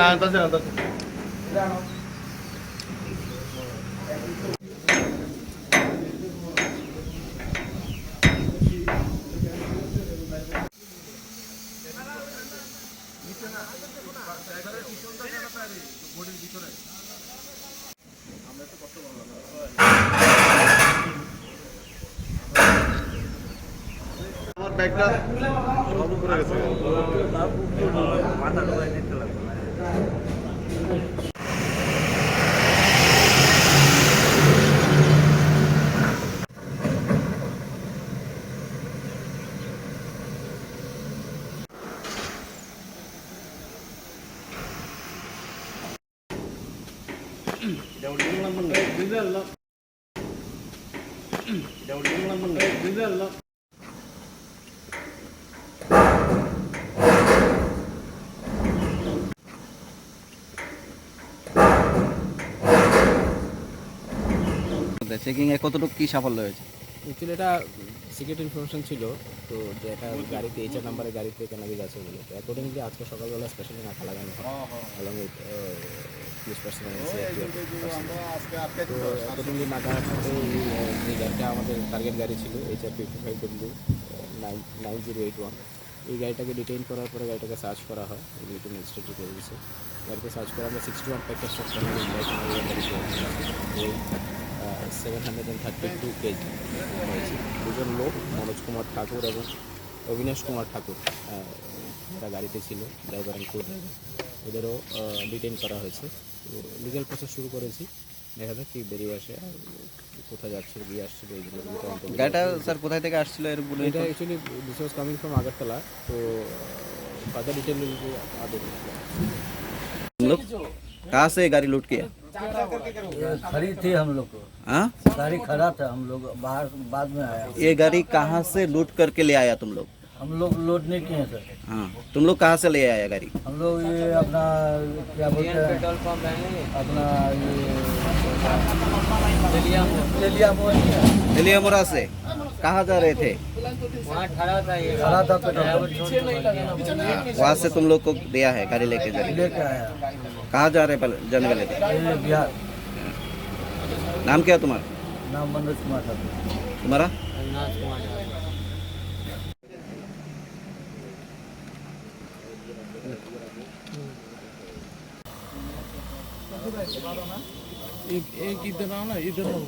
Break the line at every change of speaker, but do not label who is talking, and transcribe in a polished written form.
antasin. আমার ব্যাগটা সব উপরে গেছে মাথা ঢোকায় নিতে লাগবে
চেকিং এ কতটুকু কি সাফল্য হয়েছে?
অ্যাকচুয়ালি এটা সিক্রেট ইনফরমেশন ছিল, তো যে একটা গাড়িতে এইচআর নাম্বারের গাড়িতে কেনাবেজ আছে বলে, তো অ্যাকর্ডিংলি আজকে সকালবেলা স্পেশালি নাকা লাগানো হয় অলং উইথ পুলিশ পার্সোনাল। তো অ্যাকর্ডিংলি নাকার সাথে এই গাড়িটা আমাদের টার্গেট গাড়ি ছিল HR 55W9081। এই গাড়িটাকে ডিটেইন করার পরে গাড়িটাকে সার্চ করা হয়, রিলেটিভ ম্যাজিস্ট্রেট করে দিয়েছে। গাড়িতে সার্চ করে আমরা 61 প্যাকেট স্টক করা হয়, 732 কেজি হয়েছে। দুজন লোক মনোজ কুমার ঠাকুর এবং অবিনাশ কুমার ঠাকুর এরা গাড়িতে ছিল, ড্রাইভার অ্যান্ড কো ড্রাইভার, এদেরও ডিটেইন করা হয়েছে। তো লিগ্যাল প্রসেস শুরু করেছি, দেখা যাক কি বেরিয়ে আসে, আর কোথায় যাচ্ছে দিয়ে আসছে এইগুলো।
গাড়িটা স্যার কোথায় থেকে আসছিল?
এটা actually this was coming from Agartala. তো ফার্দার डिटेल आगे
लोग कहाँ से गाड़ी लूट किया?
खड़ी थी हम लोग को।
हाँ,
गाड़ी खड़ा था, हम लोग बाहर बाद में आया।
ये गाड़ी कहाँ से लूट करके ले आया तुम लोग?
हम लोग लोड नहीं किए सर।
हाँ, तुम लोग कहाँ से ले आया गाड़ी?
हम लोग ये अपना क्या बोलते हैं, पेट्रोल पंप है अपना ये
लिलियामुरा से कहाँ जा रहे थे?
वहाँ खड़ा था, ये खड़ा था पेट्रोल।
वहाँ से तुम लोग को दिया है गाड़ी लेके
लेके आया।
कहाँ जा रहे जाने वाले थे?
ये बिहार।
नाम क्या तुम्हारा?
नाम मनोज कुमार था।
तुम्हारा?
एक इधर आओ ना, इधर आओ।